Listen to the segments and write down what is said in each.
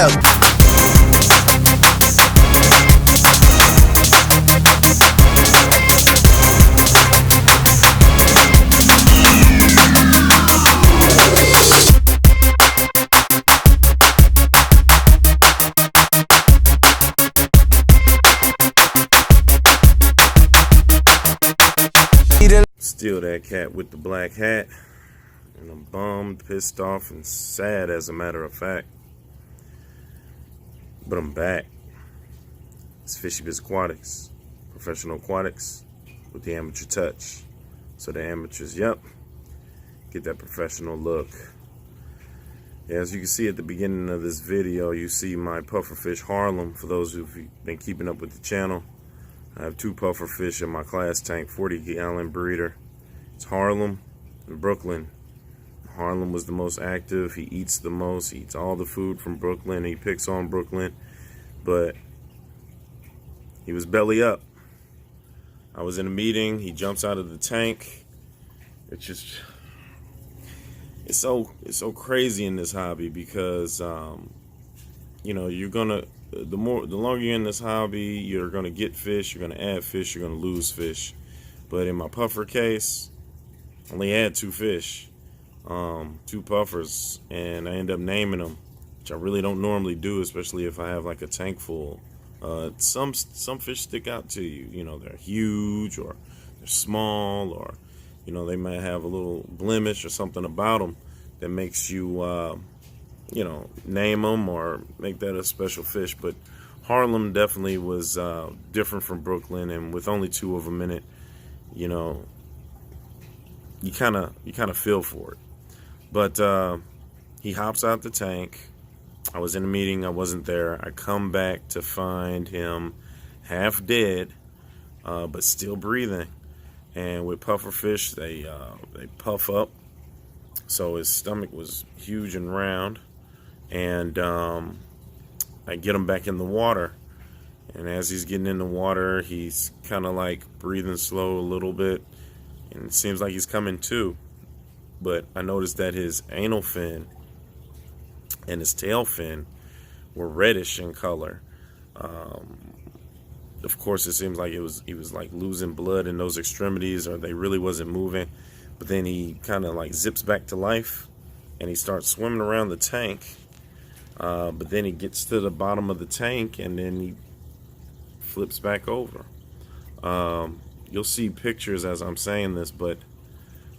Yeah. Still that cat with the black hat, and I'm bummed, pissed off, and sad as a matter of fact. But I'm back. It's Fishy Biz Aquatics, professional aquatics with the amateur touch. So the amateurs, yep, get that professional look. As you can see at the beginning of this video, you see my pufferfish Harlem. For those who've been keeping up with the channel, I have 2 pufferfish in my class tank, 40-gallon breeder. It's Harlem and Brooklyn. Harlem was the most active. He eats the most. He eats all the food from Brooklyn. He picks on Brooklyn, but he was belly up. I was in a meeting. He jumps out of the tank. It's just, it's so crazy in this hobby because you know, you're gonna, the longer you're in this hobby, you're gonna get fish, you're gonna add fish, you're gonna lose fish. But in my puffer case, I only had 2 fish, 2 puffers, and I end up naming them, which I really don't normally do, especially if I have like a tank full. Some fish stick out to you. You know, they're huge, or they're small, or you know, they might have a little blemish or something about them that makes you you know, name them or make that a special fish. But Harlem definitely was different from Brooklyn, and with only 2 of them in it, you know, you kind of feel for it. But he hops out the tank. I was in a meeting, I wasn't there. I come back to find him half dead, but still breathing. And with pufferfish, they puff up, so his stomach was huge and round. And I get him back in the water, and as he's getting in the water, he's kind of like breathing slow a little bit, and it seems like he's coming to. But I noticed that his anal fin and his tail fin were reddish in color. Of course, it seems like he was like losing blood in those extremities, or they really wasn't moving. But then he kind of like zips back to life, and he starts swimming around the tank. But then he gets to the bottom of the tank, and then he flips back over. You'll see pictures as I'm saying this, but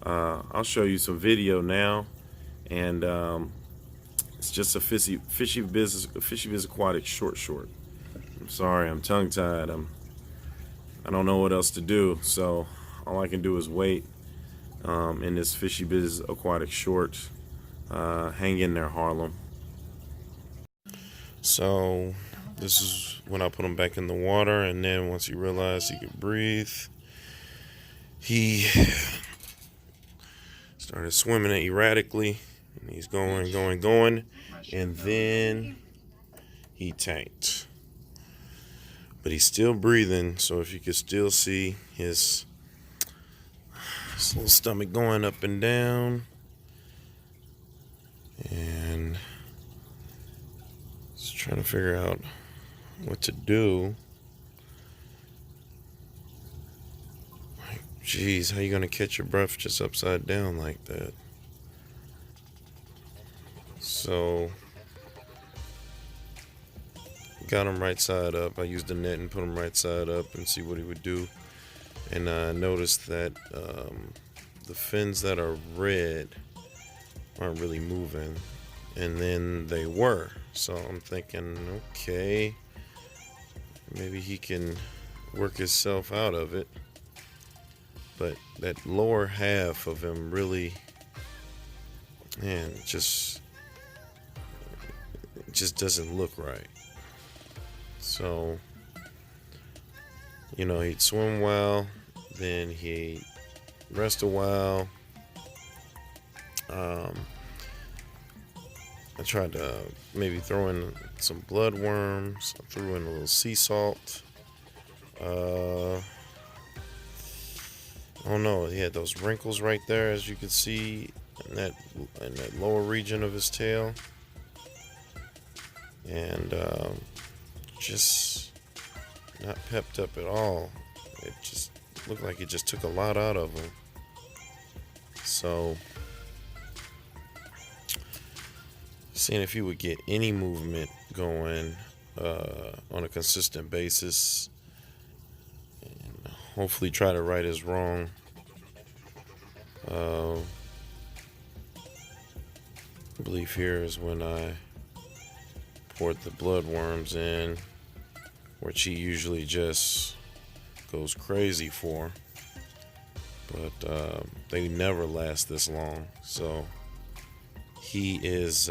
I'll show you some video now. And it's just a Fishy Biz Aquatics short. I'm sorry, I'm tongue-tied. I don't know what else to do, so all I can do is wait in this Fishy Biz Aquatics short. Hang in there, Harlem. So this is when I put him back in the water, and then once he realized he could breathe, he started swimming erratically, and he's going, and then he tanked. But he's still breathing, so if you could still see his little stomach going up and down, and just trying to figure out what to do. Like, geez, how you gonna catch your breath just upside down like that? So got him right side up. I used the net and put him right side up and see what he would do. And I noticed that the fins that are red aren't really moving, and then they were. So I'm thinking, okay, maybe he can work himself out of it. But that lower half of him really, man, it just doesn't look right. So, you know, he'd swim well, then he'd rest a while. I tried to maybe throw in some blood worms. I threw in a little sea salt. I don't know. He had those wrinkles right there, as you can see, in that lower region of his tail. and just not pepped up at all. It just looked like it just took a lot out of him. So, seeing if he would get any movement going on a consistent basis, and hopefully try to right his wrong. I believe here is when I poured the bloodworms in, which he usually just goes crazy for, but they never last this long. So he is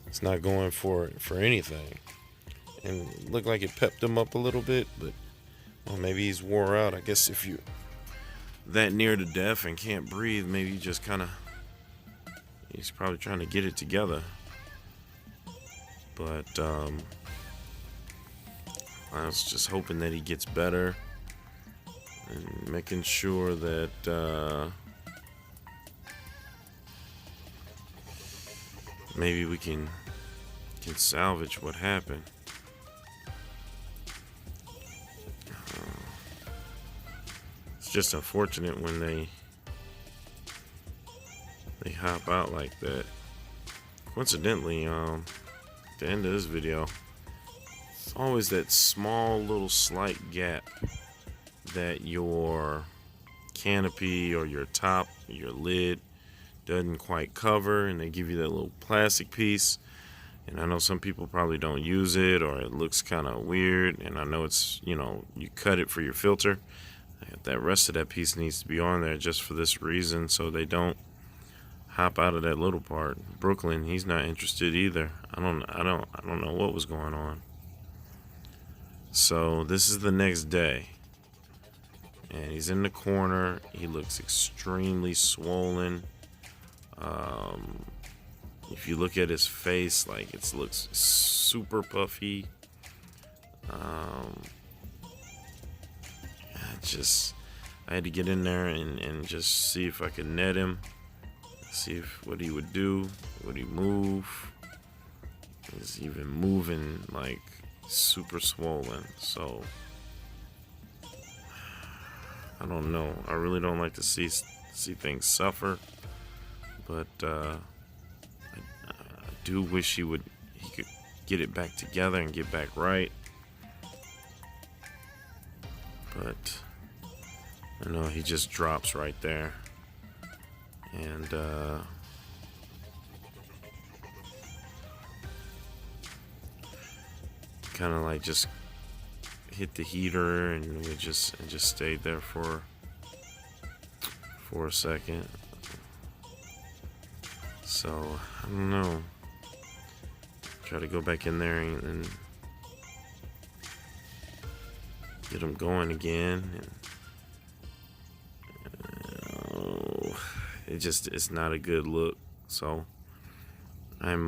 it's not going for anything, and it looked like it pepped him up a little bit, but well, maybe he's wore out. I guess if you're that near to death and can't breathe, maybe you just kind of, he's probably trying to get it together. But I was just hoping that he gets better, and making sure that maybe we can salvage what happened. It's just unfortunate when they hop out like that. Coincidentally, at the end of this video, it's always that small little slight gap that your canopy or your top, your lid doesn't quite cover, and they give you that little plastic piece. And I know some people probably don't use it, or it looks kind of weird, and I know it's, you know, you cut it for your filter. That rest of that piece needs to be on there just for this reason, so they don't hop out of that little part. Brooklyn, he's not interested either. I don't know what was going on. So this is the next day, and he's in the corner. He looks extremely swollen. If you look at his face, like, it looks super puffy. I had to get in there and just see if I could net him, see what he would do, would he move. He's even moving like super swollen. So I don't know. I really don't like to see things suffer, but I do wish he could get it back together and get back right. But I know he just drops right there, and kind of like just hit the heater, and we just stayed there for a second. So I don't know. Try to go back in there and get him going again. And, it's not a good look. So I'm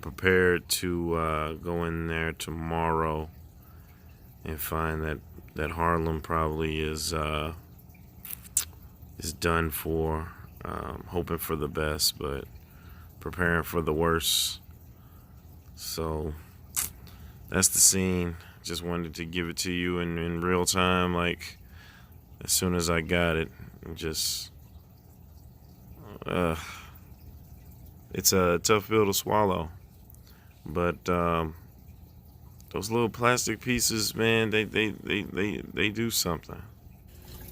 prepared to go in there tomorrow and find that Harlem probably is done for. Hoping for the best, but preparing for the worst. So that's the scene. Just wanted to give it to you in real time, like as soon as I got it. Just it's a tough pill to swallow, but those little plastic pieces, man, they do something.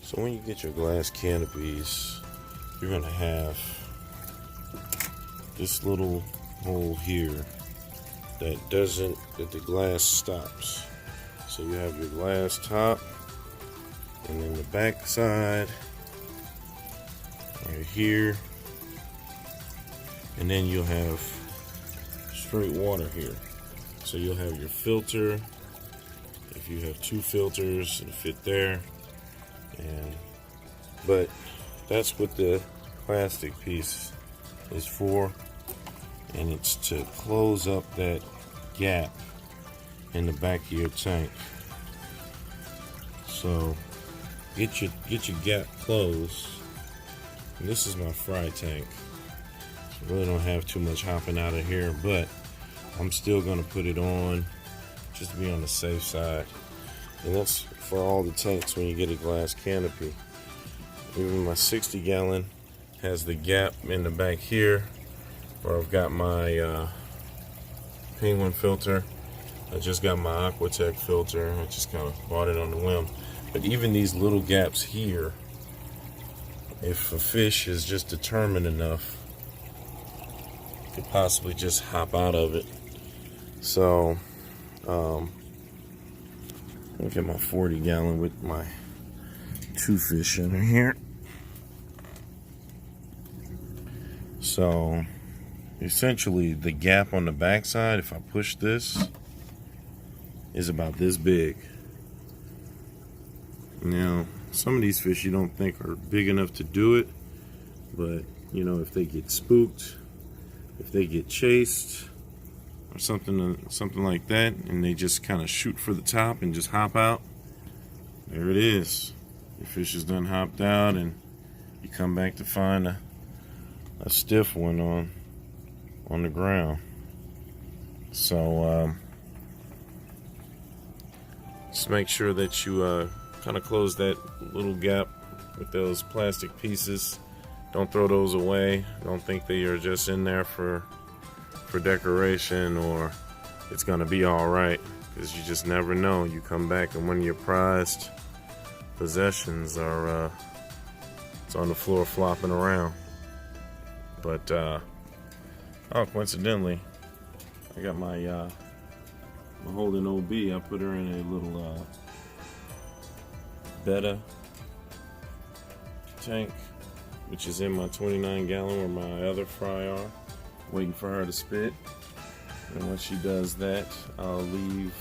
So when you get your glass canopies, you're gonna have this little hole here that the glass stops. So you have your glass top, and then the back side right here, and then you'll have straight water here. So you'll have your filter. If you have two filters, it'll fit there. But that's what the plastic piece is for, and it's to close up that gap in the back of your tank. So get your gap closed. And this is my fry tank. Really don't have too much hopping out of here, but I'm still gonna put it on just to be on the safe side. And that's for all the tanks when you get a glass canopy. Even my 60 gallon has the gap in the back here where I've got my penguin filter. I just got my Aquatech filter. I just kind of bought it on the whim. But even these little gaps here, if a fish is just determined enough, could possibly just hop out of it. So look at my 40 gallon with my 2 fish in here. So essentially the gap on the backside, if I push this, is about this big. Now some of these fish you don't think are big enough to do it, but you know, if they get spooked, if they get chased or something like that, and they just kind of shoot for the top and just hop out, there it is. Your fish is done hopped out, and you come back to find a stiff one on the ground. So just make sure that you kind of close that little gap with those plastic pieces. Don't throw those away. Don't think they are just in there for decoration or it's gonna be all right, because you just never know. You come back and one of your prized possessions are it's on the floor flopping around. But oh, coincidentally, I got my Holden OB. I put her in a little betta tank, which is in my 29 gallon where my other fry are, waiting for her to spit. And once she does that, I'll leave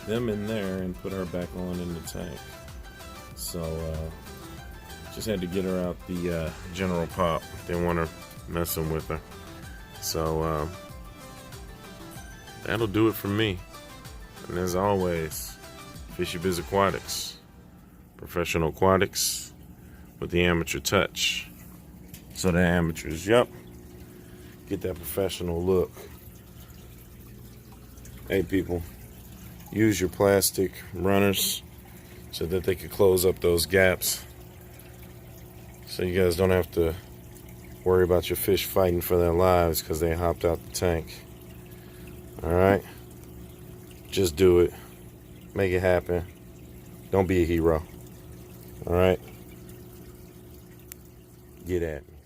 them in there and put her back on in the tank. So just had to get her out the general pop. Didn't want her messing with her. So that'll do it for me. And as always, Fishy Biz Aquatics, professional aquatics with the amateur touch. So the amateurs, yep, get that professional look. Hey people, use your plastic runners so that they can close up those gaps, so you guys don't have to worry about your fish fighting for their lives because they hopped out the tank. Alright, just do it. Make it happen. Don't be a hero. Alright, get at me.